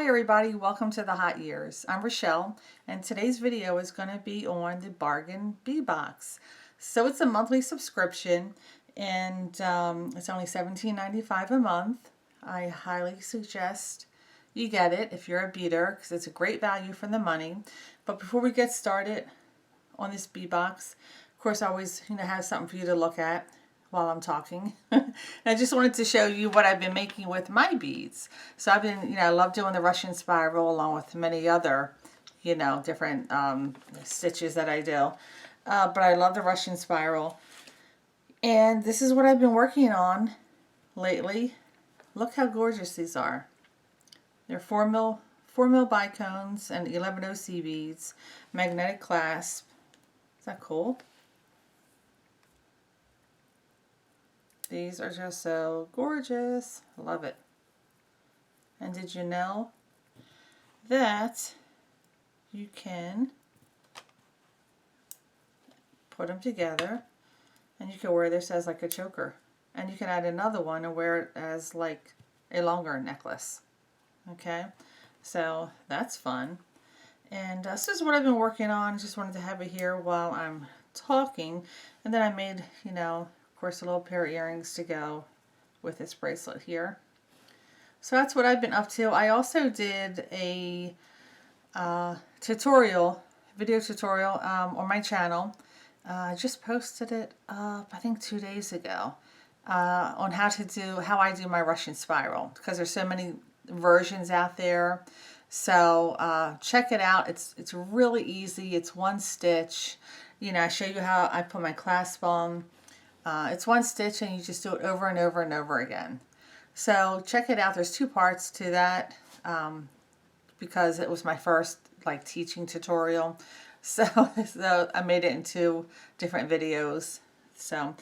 everybody, welcome to the Hot Years. I'm Rochelle and today's video is going to be on the Bargain Bee Box. So it's a monthly subscription and it's only $17.95 a month. I highly suggest you get it if you're a beader because it's a great value for the money. But before we get started on this bee box, of course I always have something for you to look at while I'm talking. And I just wanted to show you what I've been making with my beads. So I've been, I love doing the Russian spiral along with many other, different stitches that I do. But I love the Russian spiral. And this is what I've been working on lately. Look how gorgeous these are. They're 4 mil bicones and 11 OC beads, magnetic clasp. Is that cool? These are just so gorgeous. I love it. And did you know that you can put them together and you can wear this as like a choker. And you can add another one and wear it as like a longer necklace. Okay, so that's fun. And this is what I've been working on. Just wanted to have it here while I'm talking. And then I made, of course, a little pair of earrings to go with this bracelet here. So that's what I've been up to. I also did a video tutorial on my channel. I just posted it up, I think 2 days ago, on how I do my Russian spiral, because there's so many versions out there. So check it out. It's really easy. It's one stitch. I show you how I put my clasp on. It's one stitch and you just do it over and over and over again. So check it out. There's 2 parts to that because it was my first teaching tutorial. So I made it into different videos. So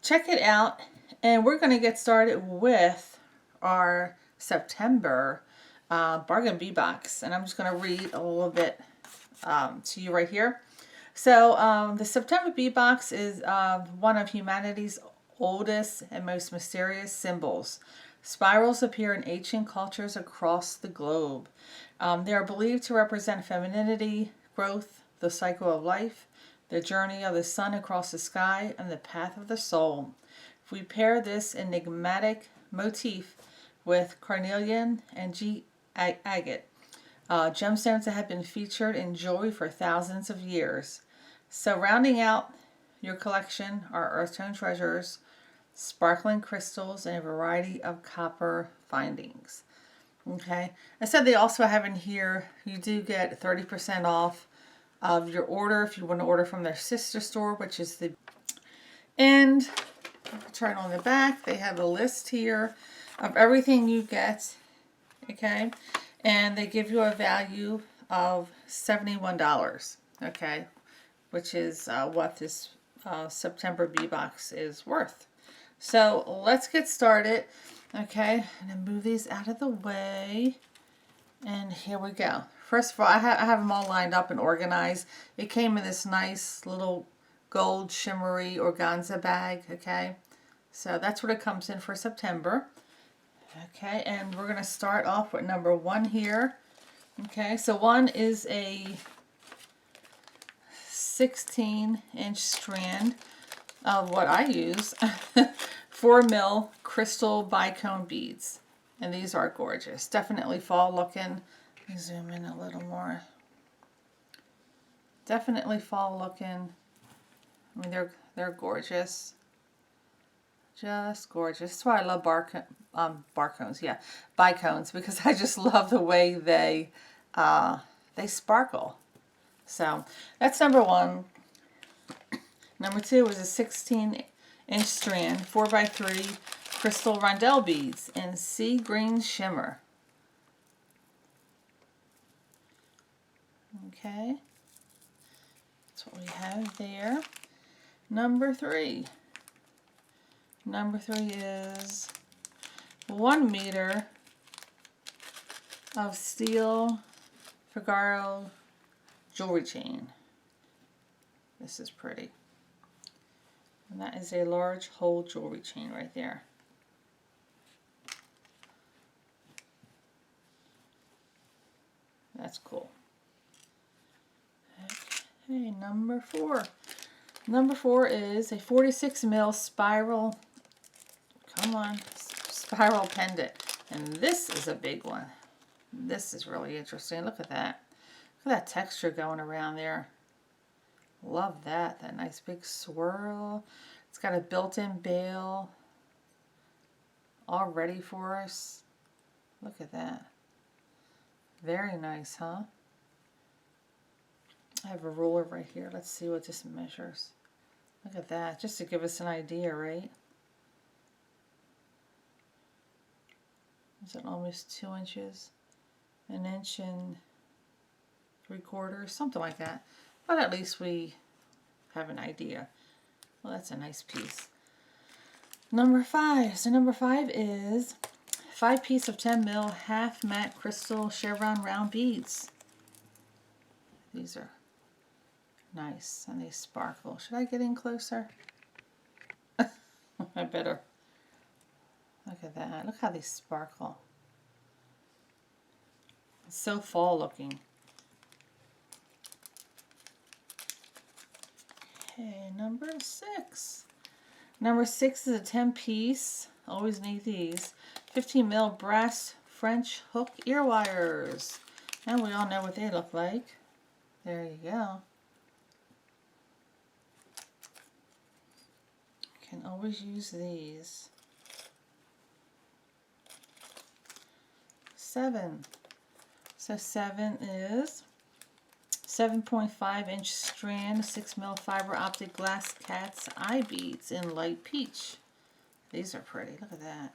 check it out. And we're going to get started with our September Bargain Bee Box. And I'm just going to read a little bit to you right here. So the September Bee Box is one of humanity's oldest and most mysterious symbols. Spirals appear in ancient cultures across the globe. They are believed to represent femininity, growth, the cycle of life, the journey of the sun across the sky, and the path of the soul. If we pair this enigmatic motif with carnelian and agate, gemstones that have been featured in jewelry for thousands of years. So rounding out your collection are earth tone treasures, sparkling crystals, and a variety of copper findings. Okay, I said they also have in here, you do get 30% off of your order if you want to order from their sister store, which is the... And turn on the back, they have a list here of everything you get. Okay, and they give you a value of $71, okay, which is what this September Bee Box is worth. So let's get started. Okay, I'm going to move these out of the way. And here we go. First of all, I have them all lined up and organized. It came in this nice little gold shimmery organza bag, okay? So that's what it comes in for September. Okay, and we're going to start off with number 1 here. Okay, so 1 is a 16-inch strand of what I use, 4 mil crystal bicone beads. And these are gorgeous. Definitely fall looking. Let me zoom in a little more. Definitely fall looking. I mean, they're gorgeous. Just gorgeous. That's why I love bicones, because I just love the way they sparkle. So that's number 1. Number 2 is a 16-inch strand, 4x3 crystal rondelle beads in sea green shimmer. Okay, that's what we have there. Number 3. Number 3 is 1 meter of steel Figaro jewelry chain. This is pretty. And that is a large hole jewelry chain right there. That's cool. Okay, number 4. Number 4 is a 46 mil spiral, come on, spiral pendant. And this is a big one. This is really interesting. Look at that. Look at that texture going around there. Love that. That nice big swirl. It's got a built-in bail all ready for us. Look at that. Very nice, huh? I have a ruler right here. Let's see what this measures. Look at that, just to give us an idea, right? Is it almost 2 inches? 1 inch and 3/4, something like that. But at least we have an idea. Well, that's a nice piece. Number 5. So number 5 is 5 piece of 10 mil half matte crystal chevron round beads. These are nice and they sparkle. Should I get in closer? I better. Look at that. Look how they sparkle. It's so fall looking. Okay, number 6. Number 6 is a 10 piece. Always need these. 15 mil brass French hook ear wires. And we all know what they look like. There you go. Can always use these. 7. So 7 is 7.5 inch strand 6 mil fiber optic glass cat's eye beads in light peach. These are pretty. Look at that.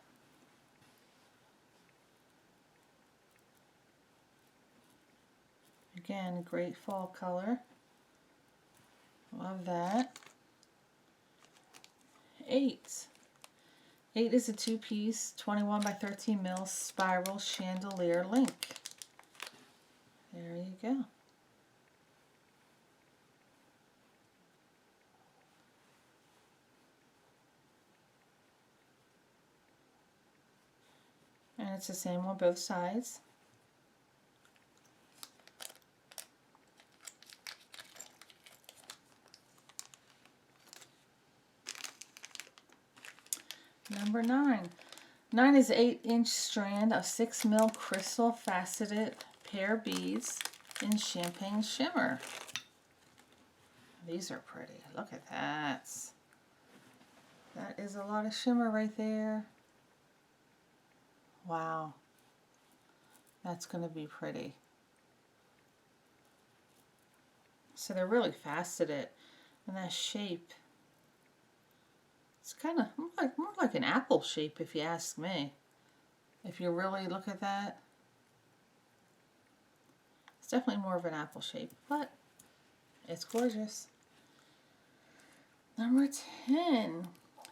Again, great fall color. Love that. 8. 8 is a 2-piece 21 by 13 mil spiral chandelier link. There you go. And it's the same on both sides. Number 9. 9 is an 8-inch strand of 6 mil crystal faceted pear beads in champagne shimmer. These are pretty. Look at that. That is a lot of shimmer right there. Wow. That's going to be pretty. So they're really faceted in that shape. It's kind of more like an apple shape if you ask me. If you really look at that. It's definitely more of an apple shape, but it's gorgeous. Number 10.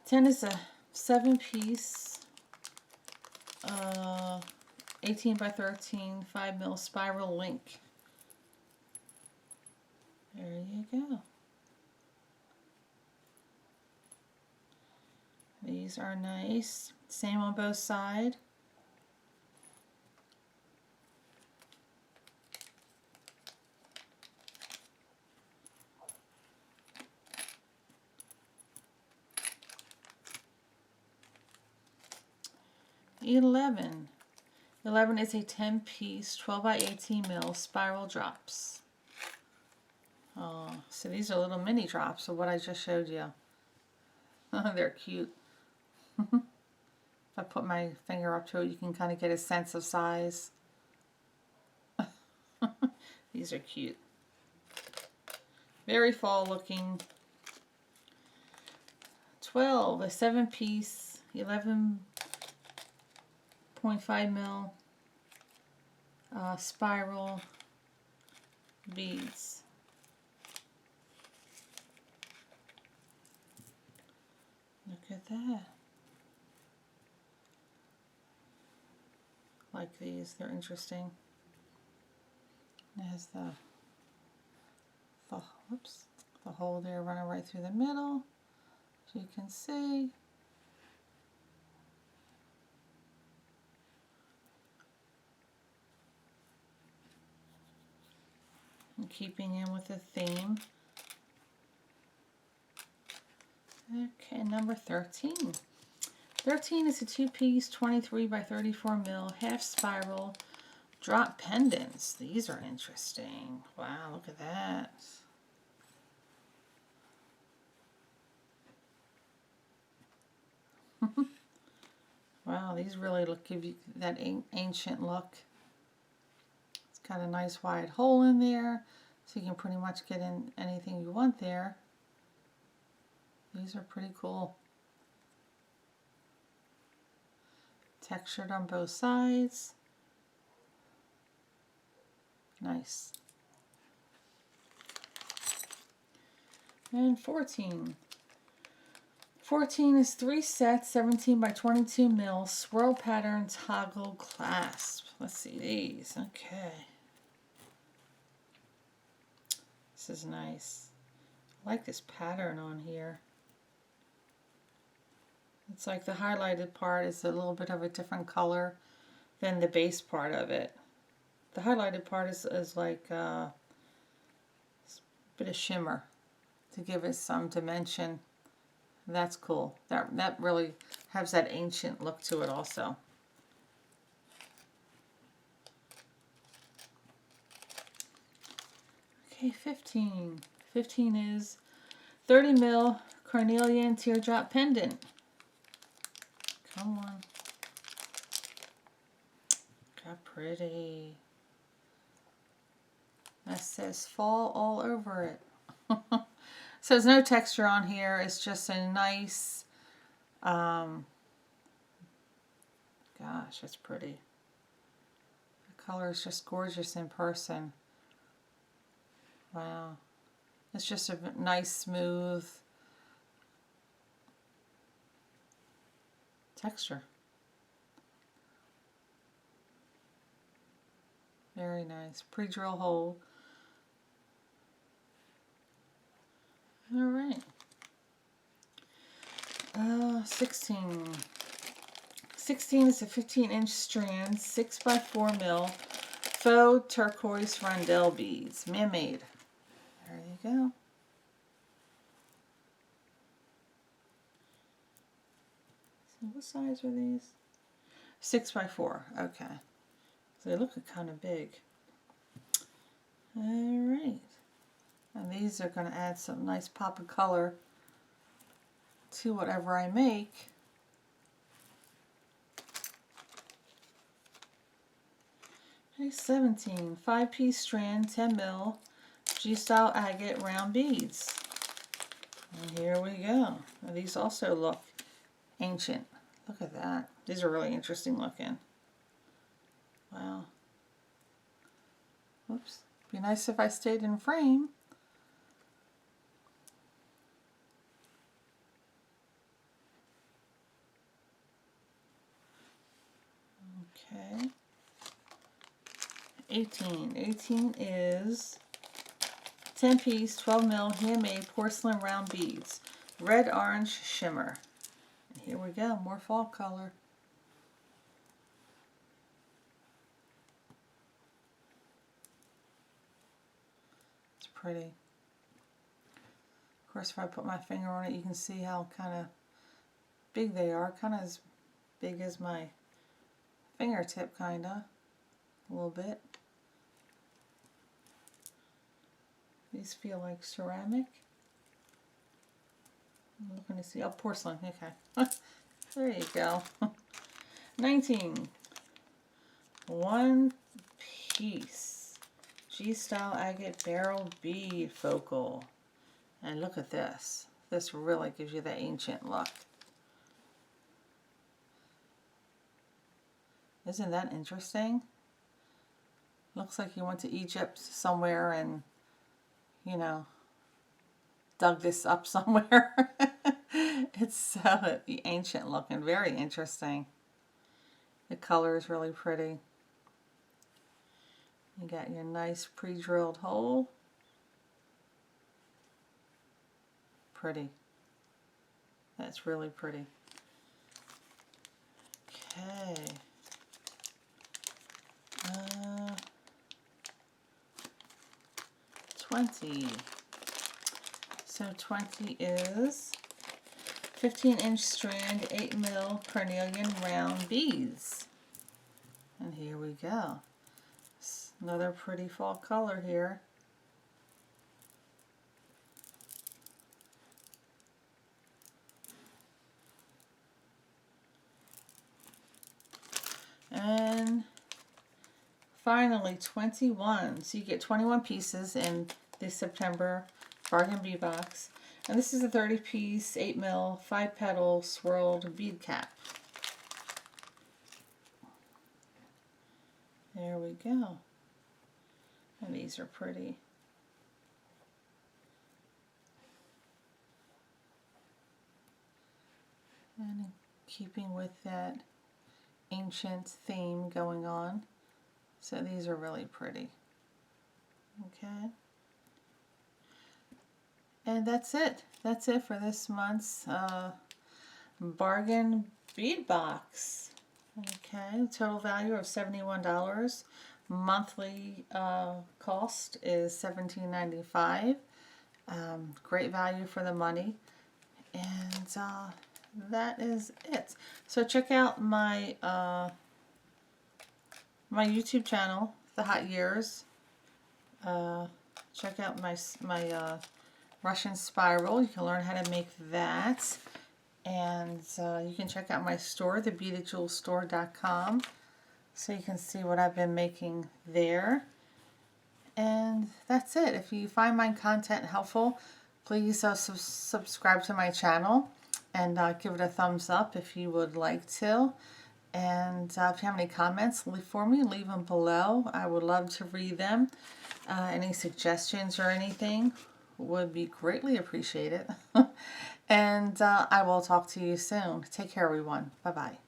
10 is a 7-piece 18 by 13 5 mil spiral link. There you go. These are nice. Same on both sides. $11. 11 is a 10-piece 12 by 18 mil spiral drops. Oh, so these are little mini drops of what I just showed you. They're cute. If I put my finger up to it, you can kind of get a sense of size. These are cute. Very fall looking. 12, a 7-piece 11.5 mil spiral beads. Look at that. Like these, they're interesting. It has the hole there running right through the middle, as you can see. keeping in with the theme. Okay, number 13. 13 is a two-piece 23 by 34 mil half spiral drop pendants. These are interesting. Wow, look at that. Wow, these really give you that ancient look. It's got a nice wide hole in there, so you can pretty much get in anything you want there. These are pretty cool. Textured on both sides. Nice. And 14. 14 is 3 sets, 17 by 22 mil, swirl pattern toggle clasp. Let's see these. Okay. This is nice. I like this pattern on here. It's like the highlighted part is a little bit of a different color than the base part of it. The highlighted part is like a bit of shimmer to give it some dimension. That's cool. That really has that ancient look to it also. Okay, 15. 15 is 30 mil carnelian teardrop pendant. Come on. Look how pretty. That says fall all over it. So there's no texture on here. It's just a nice, gosh, that's pretty. The color is just gorgeous in person. Wow. It's just a nice, smooth texture. Very nice. Pre-drill hole. All right. 16. 16 is a 15-inch strand, 6 by 4 mil, faux turquoise rondelle beads, man-made. There you go. So what size are these? 6 by 4. Okay. So they look kind of big. All right. And these are going to add some nice pop of color to whatever I make. Okay, 17. 5-piece strand, 10 mil, G-style agate round beads. And here we go. Now these also look ancient. Look at that. These are really interesting looking. Wow. Whoops. Be nice if I stayed in frame. Okay. 18. 18 is 10-piece, 12 mil handmade porcelain round beads. Red, orange, shimmer. And here we go, more fall color. It's pretty. Of course, if I put my finger on it, you can see how kind of big they are. Kind of as big as my fingertip, kind of. A little bit. These feel like ceramic. I'm looking to see. Oh, porcelain. Okay. There you go. 19. 1 piece. G-style agate barrel bead focal. And look at this. This really gives you that ancient look. Isn't that interesting? Looks like you went to Egypt somewhere and, you know, dug this up somewhere. It's so ancient looking, very interesting. The color is really pretty. You got your nice pre-drilled hole. Pretty. That's really pretty. Okay. 20. So 20 is 15-inch strand, 8mm carnelian round beads. And here we go. Another pretty fall color here. And finally 21. So you get 21 pieces in the September bargain bead box. And this is a 30-piece, 8mm, 5-petal swirled bead cap. There we go. And these are pretty. And in keeping with that ancient theme going on. So these are really pretty. Okay. And that's it. That's it for this month's bargain bead box. Okay, total value of $71. Monthly cost is $17.95. Great value for the money. And that is it. So check out my my YouTube channel, The Hot Years. Check out my Russian spiral. You can learn how to make that. And you can check out my store, thebeadedjewelstore.com, so you can see what I've been making there. And that's it. If you find my content helpful, please subscribe to my channel and give it a thumbs up if you would like to. And if you have any comments for me, leave them below. I would love to read them. Any suggestions or anything would be greatly appreciated. And I will talk to you soon. Take care, everyone. Bye-bye.